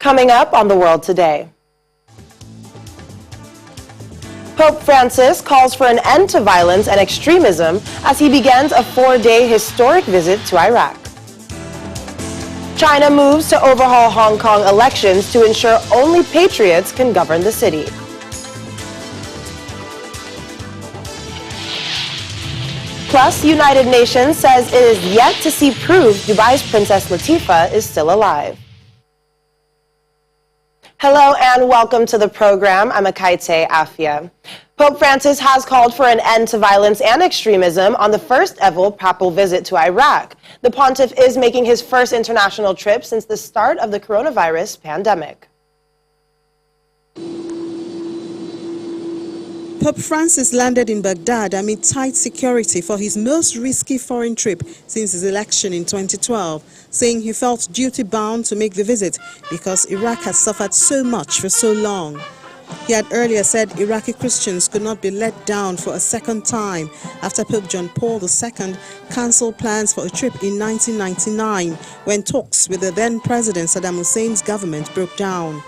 Coming up on The World Today. Pope Francis calls for an end to violence and extremism as he begins a 4-day historic visit to Iraq. China moves to overhaul Hong Kong elections to ensure only patriots can govern the city. Plus, United Nations says it is yet to see proof Dubai's Princess Latifa is still alive. Hello and welcome to the program. I'm Akaite Afia. Pope Francis has called for an end to violence and extremism on the first ever papal visit to Iraq. The pontiff is making his first international trip since the start of the coronavirus pandemic. Pope Francis landed in Baghdad amid tight security for his most risky foreign trip since his election in 2012, saying he felt duty-bound to make the visit because Iraq has suffered so much for so long. He had earlier said Iraqi Christians could not be let down for a second time after Pope John Paul II cancelled plans for a trip in 1999 when talks with the then-President Saddam Hussein's government broke down.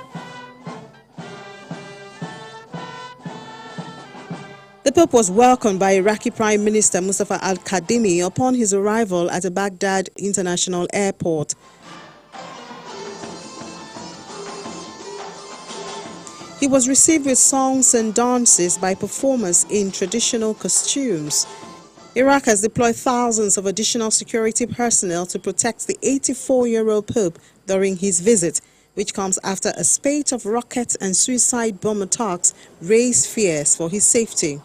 The Pope was welcomed by Iraqi Prime Minister Mustafa al-Kadhimi upon his arrival at the Baghdad International Airport. He was received with songs and dances by performers in traditional costumes. Iraq has deployed thousands of additional security personnel to protect the 84-year-old Pope during his visit, which comes after a spate of rocket and suicide bomb attacks raised fears for his safety.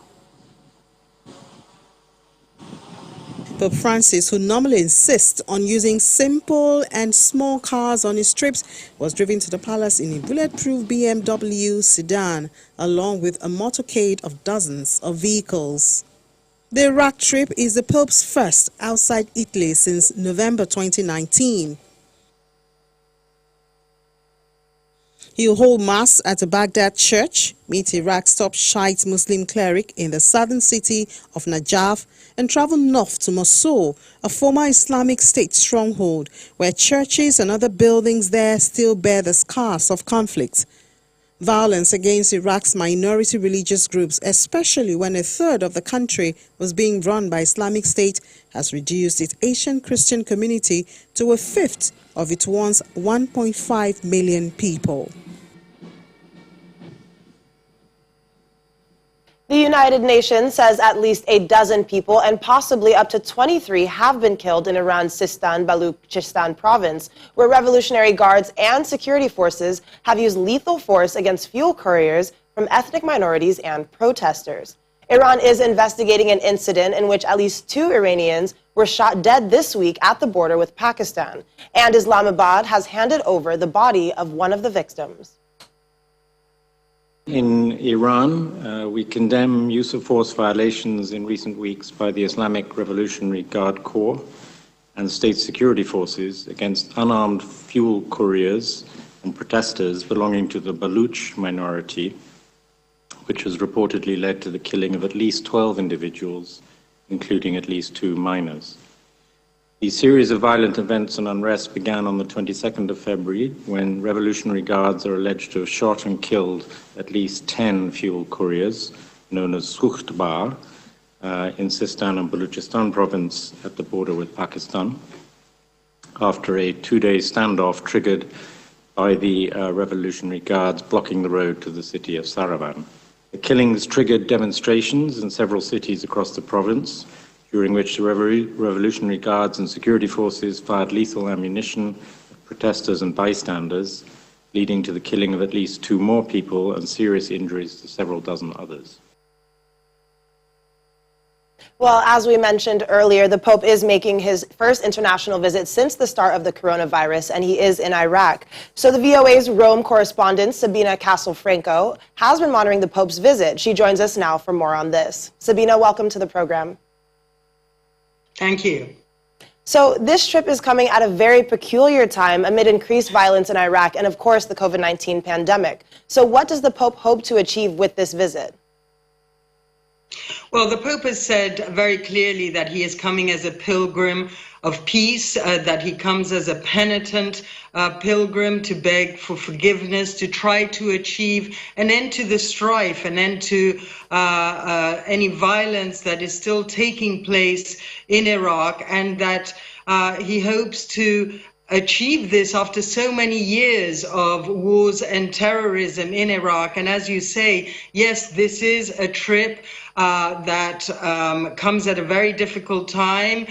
Pope Francis, who normally insists on using simple and small cars on his trips, was driven to the palace in a bulletproof BMW sedan, along with a motorcade of dozens of vehicles. The Iraq trip is the Pope's first outside Italy since November 2019. He'll hold Mass at a Baghdad church, meet Iraq's top Shiite Muslim cleric in the southern city of Najaf, and travel north to Mosul, a former Islamic State stronghold, where churches and other buildings there still bear the scars of conflict. Violence against Iraq's minority religious groups, especially when a third of the country was being run by Islamic State, has reduced its Asian Christian community to a fifth of its once 1.5 million people. The United Nations says at least a dozen people and possibly up to 23 have been killed in Iran's Sistan-Baluchistan province, where Revolutionary Guards and security forces have used lethal force against fuel couriers from ethnic minorities and protesters. Iran is investigating an incident in which at least 2 Iranians were shot dead this week at the border with Pakistan, and Islamabad has handed over the body of one of the victims. In Iran, we condemn use of force violations in recent weeks by the Islamic Revolutionary Guard Corps and state security forces against unarmed fuel couriers and protesters belonging to the Baluch minority, which has reportedly led to the killing of at least 12 individuals, including at least 2 minors. The series of violent events and unrest began on the 22nd of February, when Revolutionary Guards are alleged to have shot and killed at least 10 fuel couriers, known as Sukhtbar, in Sistan and Baluchistan province at the border with Pakistan, after a 2-day standoff triggered by the Revolutionary Guards blocking the road to the city of Saravan. The killings triggered demonstrations in several cities across the province, during which the Revolutionary Guards and security forces fired lethal ammunition at protesters and bystanders, leading to the killing of at least 2 more people and serious injuries to several dozen others. Well, as we mentioned earlier, the Pope is making his first international visit since the start of the coronavirus, and he is in Iraq. So the VOA's Rome correspondent, Sabina Castelfranco, has been monitoring the Pope's visit. She joins us now for more on this. Sabina, welcome to the program. Thank you. So this trip is coming at a very peculiar time amid increased violence in Iraq and, of course, the COVID-19 pandemic. So what does the Pope hope to achieve with this visit? Well, the Pope has said very clearly that he is coming as a pilgrim of peace, that he comes as a penitent pilgrim to beg for forgiveness, to try to achieve an end to the strife, an end to any violence that is still taking place in Iraq, and that he hopes to achieve this after so many years of wars and terrorism in Iraq. And as you say, yes, this is a trip that comes at a very difficult time.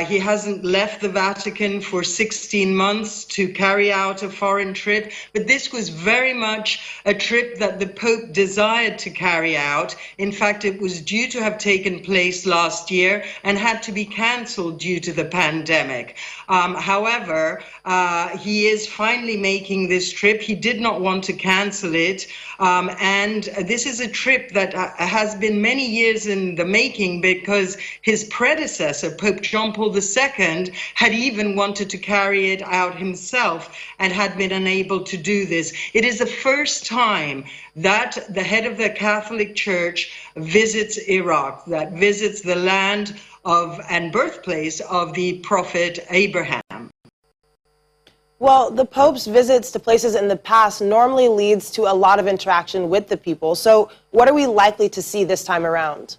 He hasn't left the Vatican for 16 months to carry out a foreign trip, but this was very much a trip that the Pope desired to carry out. In fact, it was due to have taken place last year and had to be cancelled due to the pandemic. However, he is finally making this trip. He did not want to cancel it. And this is a trip that has been many years in the making, because his predecessor, Pope John Paul II, had even wanted to carry it out himself and had been unable to do this. It is the first time that the head of the Catholic Church visits Iraq, that visits the land of and birthplace of the prophet Abraham. Well, the Pope's visits to places in the past normally leads to a lot of interaction with the people. So what are we likely to see this time around?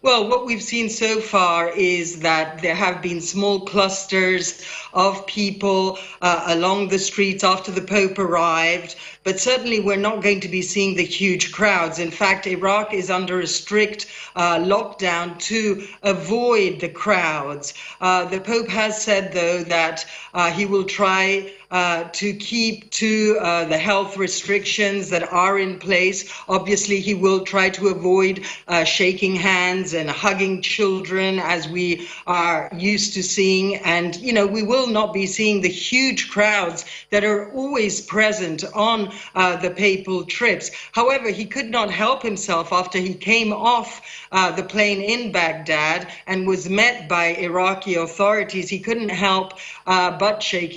Well, what we've seen so far is that there have been small clusters of people along the streets after the Pope arrived, but certainly we're not going to be seeing the huge crowds. In fact, Iraq is under a strict lockdown to avoid the crowds. The Pope has said, though, that he will try to keep to the health restrictions that are in place. Obviously, he will try to avoid shaking hands and hugging children as we are used to seeing. And, you know, we will not be seeing the huge crowds that are always present on the papal trips. However, he could not help himself after he came off the plane in Baghdad and was met by Iraqi authorities. He couldn't help but shake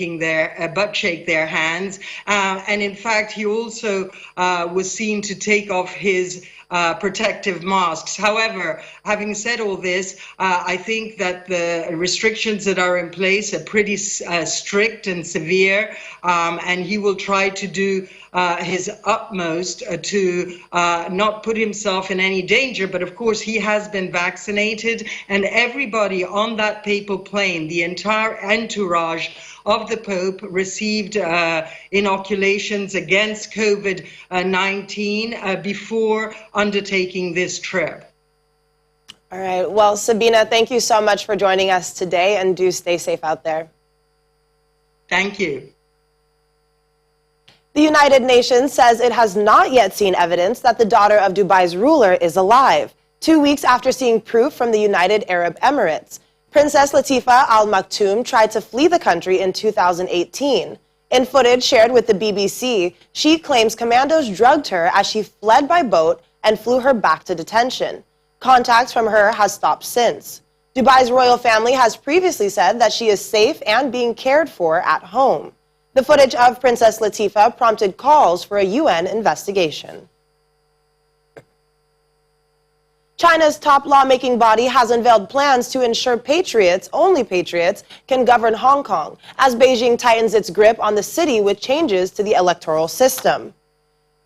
their hands. And in fact, he also was seen to take off his protective masks. However, having said all this, I think that the restrictions that are in place are pretty strict and severe, and he will try to do his utmost to not put himself in any danger. But of course, he has been vaccinated, and everybody on that papal plane, the entire entourage of the Pope, received inoculations against COVID-19 before undertaking this trip. All right. Well, Sabina, thank you so much for joining us today, and do stay safe out there. Thank you. The United Nations says it has not yet seen evidence that the daughter of Dubai's ruler is alive, 2 weeks after seeing proof from the United Arab Emirates. Princess Latifa Al Maktoum tried to flee the country in 2018. In footage shared with the BBC, she claims commandos drugged her as she fled by boat and flew her back to detention. Contact from her has stopped since. Dubai's royal family has previously said that she is safe and being cared for at home. The footage of Princess Latifa prompted calls for a UN investigation. China's top lawmaking body has unveiled plans to ensure patriots, only patriots, can govern Hong Kong as Beijing tightens its grip on the city with changes to the electoral system.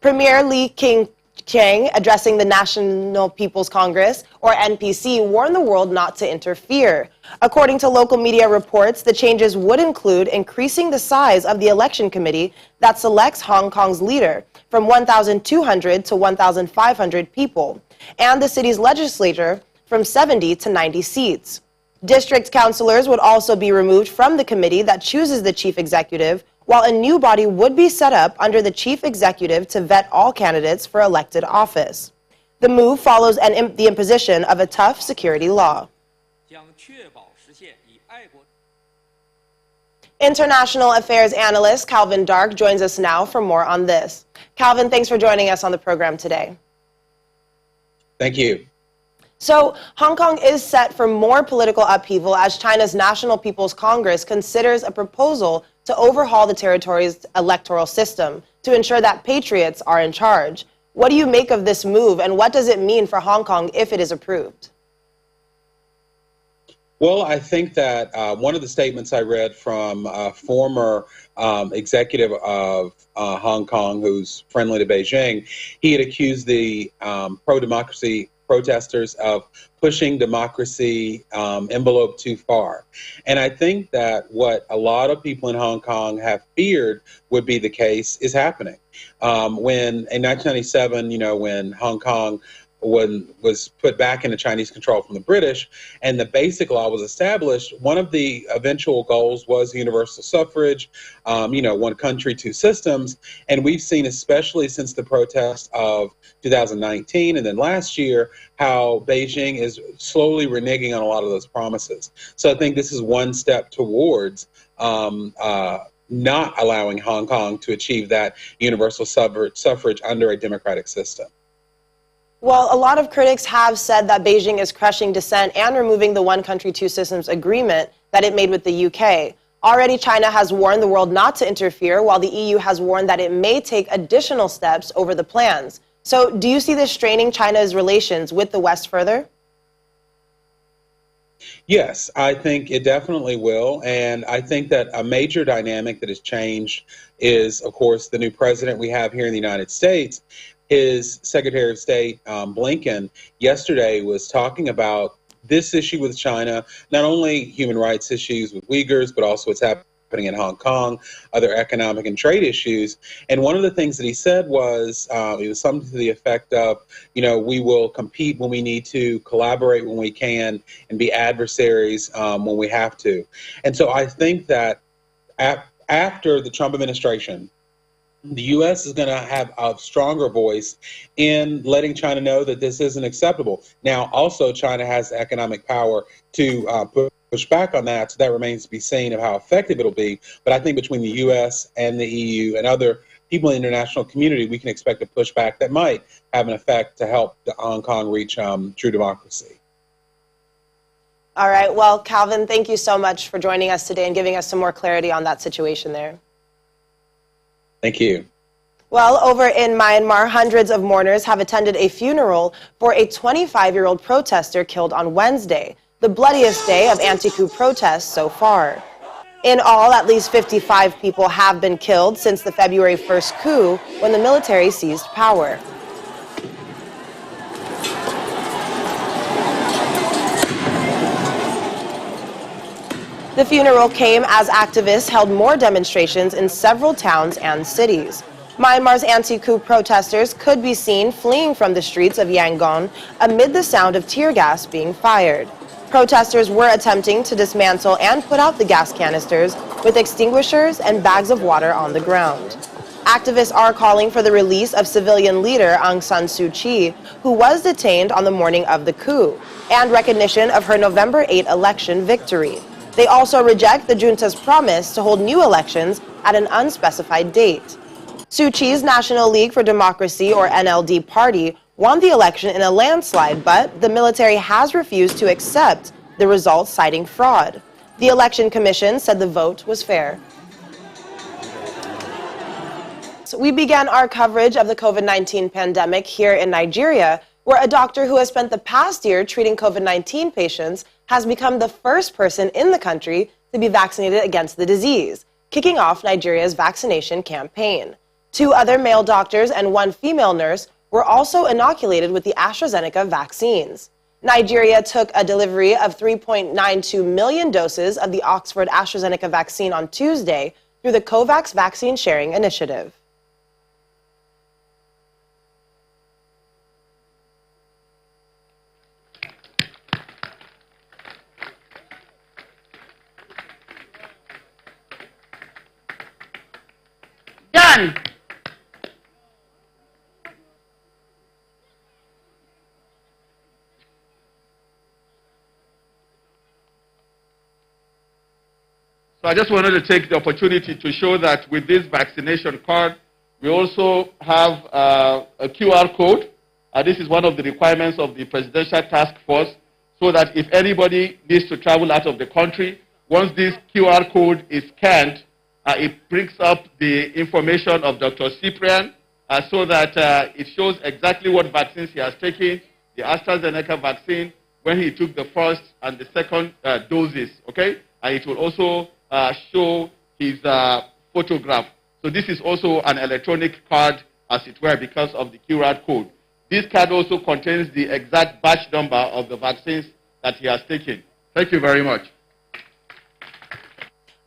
Premier Li Keqiang, addressing the National People's Congress, or NPC, warned the world not to interfere. According to local media reports, the changes would include increasing the size of the election committee that selects Hong Kong's leader from 1,200 to 1,500 people, and the city's legislature from 70 to 90 seats. District councillors would also be removed from the committee that chooses the chief executive, while a new body would be set up under the chief executive to vet all candidates for elected office. The move follows the imposition of a tough security law. International affairs analyst Calvin Dark joins us now for more on this. Calvin, thanks for joining us on the program today. Thank you. So, Hong Kong is set for more political upheaval as China's National People's Congress considers a proposal to overhaul the territory's electoral system to ensure that patriots are in charge. What do you make of this move, and what does it mean for Hong Kong if it is approved? Well, I think that one of the statements I read from a former executive of Hong Kong who's friendly to Beijing, he had accused the pro-democracy protesters of pushing democracy envelope too far. And I think that what a lot of people in Hong Kong have feared would be the case is happening. When in 1997, when Hong Kong was put back into Chinese control from the British, and the basic law was established, one of the eventual goals was universal suffrage, one country, two systems. And we've seen, especially since the protests of 2019 and then last year, how Beijing is slowly reneging on a lot of those promises. So I think this is one step towards not allowing Hong Kong to achieve that universal suffrage under a democratic system. Well, a lot of critics have said that Beijing is crushing dissent and removing the one country, two systems agreement that it made with the UK. Already, China has warned the world not to interfere, while the EU has warned that it may take additional steps over the plans. So do you see this straining China's relations with the West further? Yes, I think it definitely will. And I think that a major dynamic that has changed is, of course, the new president we have here in the United States. His Secretary of State, Blinken, yesterday was talking about this issue with China, not only human rights issues with Uyghurs, but also what's happening in Hong Kong, other economic and trade issues. And one of the things that he said was, it was something to the effect of, we will compete when we need to, collaborate when we can, and be adversaries when we have to. And so I think that after the Trump administration, the U.S. is going to have a stronger voice in letting China know that this isn't acceptable. Now, also, China has the economic power to push back on that, so that remains to be seen of how effective it'll be. But I think between the U.S. and the EU and other people in the international community, we can expect a pushback that might have an effect to help Hong Kong reach true democracy. All right. Well, Calvin, thank you so much for joining us today and giving us some more clarity on that situation there. Thank you. Well, over in Myanmar, hundreds of mourners have attended a funeral for a 25-year-old protester killed on Wednesday, the bloodiest day of anti-coup protests so far. In all, at least 55 people have been killed since the February 1st coup, when the military seized power. The funeral came as activists held more demonstrations in several towns and cities. Myanmar's anti-coup protesters could be seen fleeing from the streets of Yangon amid the sound of tear gas being fired. Protesters were attempting to dismantle and put out the gas canisters with extinguishers and bags of water on the ground. Activists are calling for the release of civilian leader Aung San Suu Kyi, who was detained on the morning of the coup, and recognition of her November 8 election victory. They also reject the junta's promise to hold new elections at an unspecified date. Suu Kyi's National League for Democracy, or NLD party, won the election in a landslide, but the military has refused to accept the results, citing fraud. The Election Commission said the vote was fair. So we began our coverage of the COVID-19 pandemic here in Nigeria, where a doctor who has spent the past year treating COVID-19 patients has become the first person in the country to be vaccinated against the disease, kicking off Nigeria's vaccination campaign. 2 other male doctors and 1 female nurse were also inoculated with the AstraZeneca vaccines. Nigeria took a delivery of 3.92 million doses of the Oxford AstraZeneca vaccine on Tuesday through the COVAX Vaccine Sharing Initiative. Done. So I just wanted to take the opportunity to show that with this vaccination card, we also have a QR code. This is one of the requirements of the Presidential Task Force, so that if anybody needs to travel out of the country, once this QR code is scanned, it brings up the information of Dr. Cyprian, so that it shows exactly what vaccines he has taken, the AstraZeneca vaccine, when he took the first and the second doses, okay? And it will also show his photograph. So this is also an electronic card, as it were, because of the QR code. This card also contains the exact batch number of the vaccines that he has taken. Thank you very much.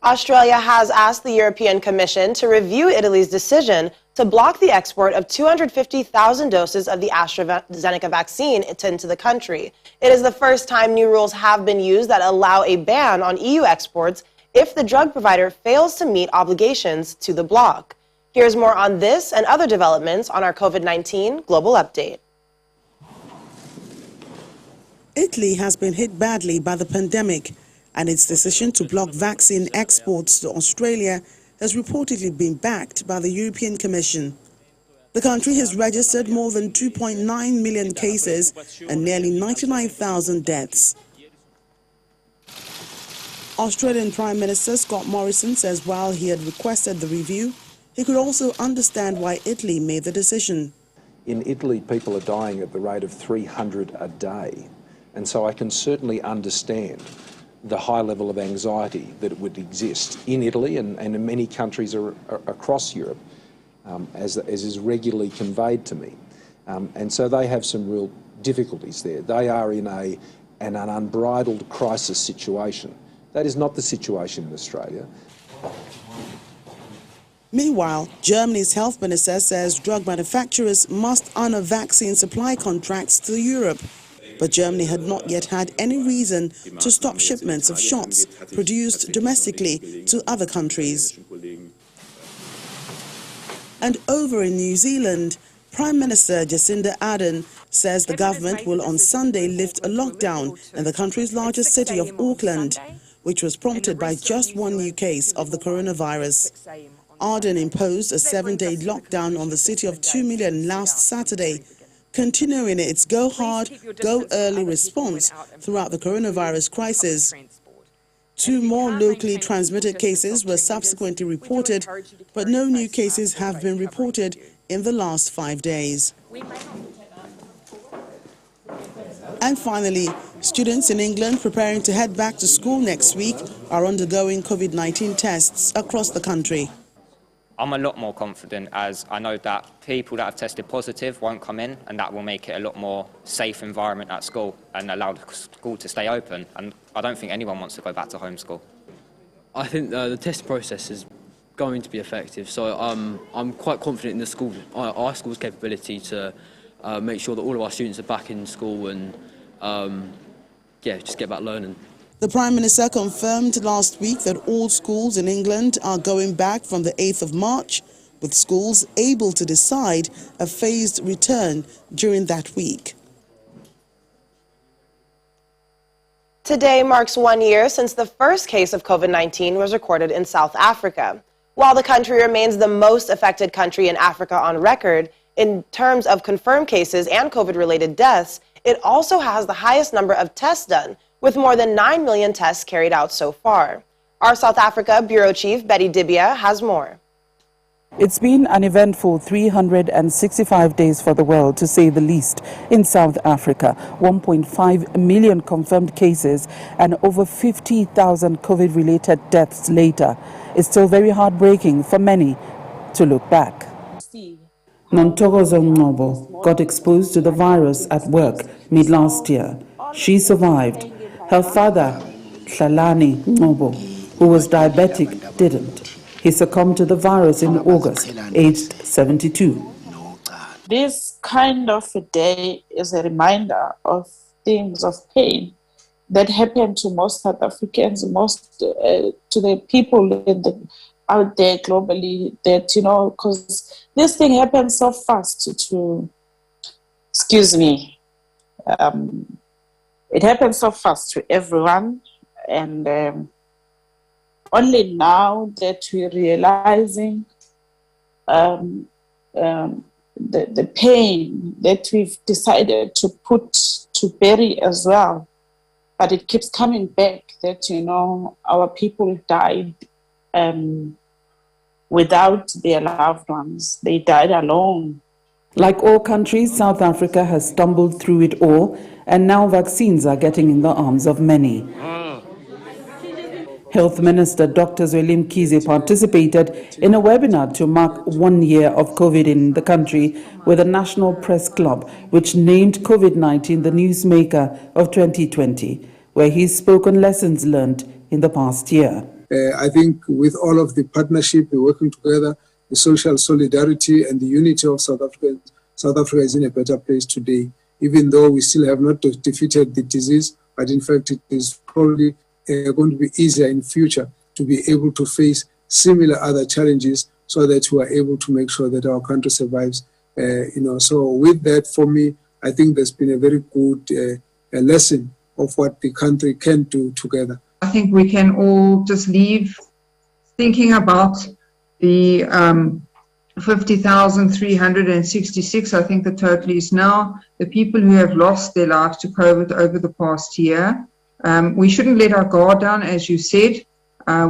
Australia has asked the European Commission to review Italy's decision to block the export of 250,000 doses of the AstraZeneca vaccine into the country. It is the first time new rules have been used that allow a ban on EU exports if the drug provider fails to meet obligations to the bloc. Here's more on this and other developments on our COVID-19 Global Update. Italy has been hit badly by the pandemic, and its decision to block vaccine exports to Australia has reportedly been backed by the European Commission. The country has registered more than 2.9 million cases and nearly 99,000 deaths. Australian Prime Minister Scott Morrison says while he had requested the review, he could also understand why Italy made the decision. In Italy, people are dying at the rate of 300 a day. And so I can certainly understand the high level of anxiety that would exist in Italy and in many countries across Europe, as is regularly conveyed to me. And so they have some real difficulties there. They are in an unbridled crisis situation. That is not the situation in Australia. Meanwhile, Germany's health minister says drug manufacturers must honour vaccine supply contracts to Europe. But Germany had not yet had any reason to stop shipments of shots produced domestically to other countries. And over in New Zealand, Prime Minister Jacinda Ardern says the government will on Sunday lift a lockdown in the country's largest city of Auckland, which was prompted by just one new case of the coronavirus. Ardern imposed a 7-day lockdown on the city of 2 million last Saturday, continuing its go hard, go early response throughout the coronavirus crisis. 2 more locally transmitted cases were subsequently reported, but no new cases have been reported in the last 5 days. And finally, students in England preparing to head back to school next week are undergoing COVID-19 tests across the country. I'm a lot more confident, as I know that people that have tested positive won't come in, and that will make it a lot more safe environment at school and allow the school to stay open. And I don't think anyone wants to go back to homeschool. I think the test process is going to be effective, so I'm quite confident in the school, our school's capability to make sure that all of our students are back in school and just get back learning. The Prime Minister confirmed last week that all schools in England are going back from the 8th of March, with schools able to decide a phased return during that week. Today marks 1 year since the first case of COVID-19 was recorded in South Africa. While the country remains the most affected country in Africa on record in terms of confirmed cases and COVID-related deaths, it also has the highest number of tests done, with more than 9 million tests carried out so far. Our South Africa Bureau Chief, Betty Dibia, has more. It's been an eventful 365 days for the world, to say the least, in South Africa. 1.5 million confirmed cases and over 50,000 COVID-related deaths later. It's still very heartbreaking for many to look back. Nontokozo Ngcobo got exposed to the virus at work mid-last year. She survived. Her father, Hlalani Ngcobo, who was diabetic, didn't. He succumbed to the virus in August, aged 72. This kind of a day is a reminder of things of pain that happen to most South Africans, to the people out there globally, that, because this thing happens so fast it happens so fast to everyone, and only now that we're realizing the pain that we've decided to put to bury as well. But it keeps coming back that, our people died without their loved ones. They died alone. Like all countries, South Africa has stumbled through it all, and now vaccines are getting in the arms of many. Health Minister Dr. Zweli Mkhize participated in a webinar to mark 1 year of COVID in the country with the National Press Club, which named COVID-19 the newsmaker of 2020, where he spoke on lessons learned in the past year. I think with all of the partnership, the working together, the social solidarity and the unity of South Africa is in a better place today, even though we still have not defeated the disease, but in fact it is probably going to be easier in future to be able to face similar other challenges so that we are able to make sure that our country survives. So with that, for me, I think there's been a very good lesson of what the country can do together. I think we can all just leave thinking about the 50,366, I think the total is now, the people who have lost their lives to COVID over the past year. We shouldn't let our guard down, as you said.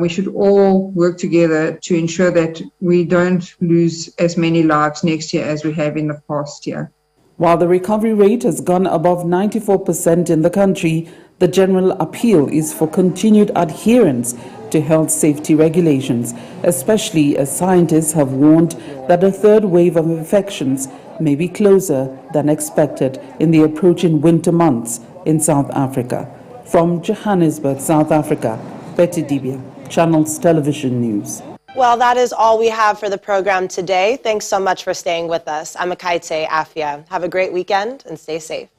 We should all work together to ensure that we don't lose as many lives next year as we have in the past year. While the recovery rate has gone above 94% in the country, the general appeal is for continued adherence to health safety regulations, especially as scientists have warned that a third wave of infections may be closer than expected in the approaching winter months in South Africa. From Johannesburg, South Africa, Betty Dibia, Channels Television News. Well, that is all we have for the program today. Thanks so much for staying with us. I'm Akaite Afia. Have a great weekend and stay safe.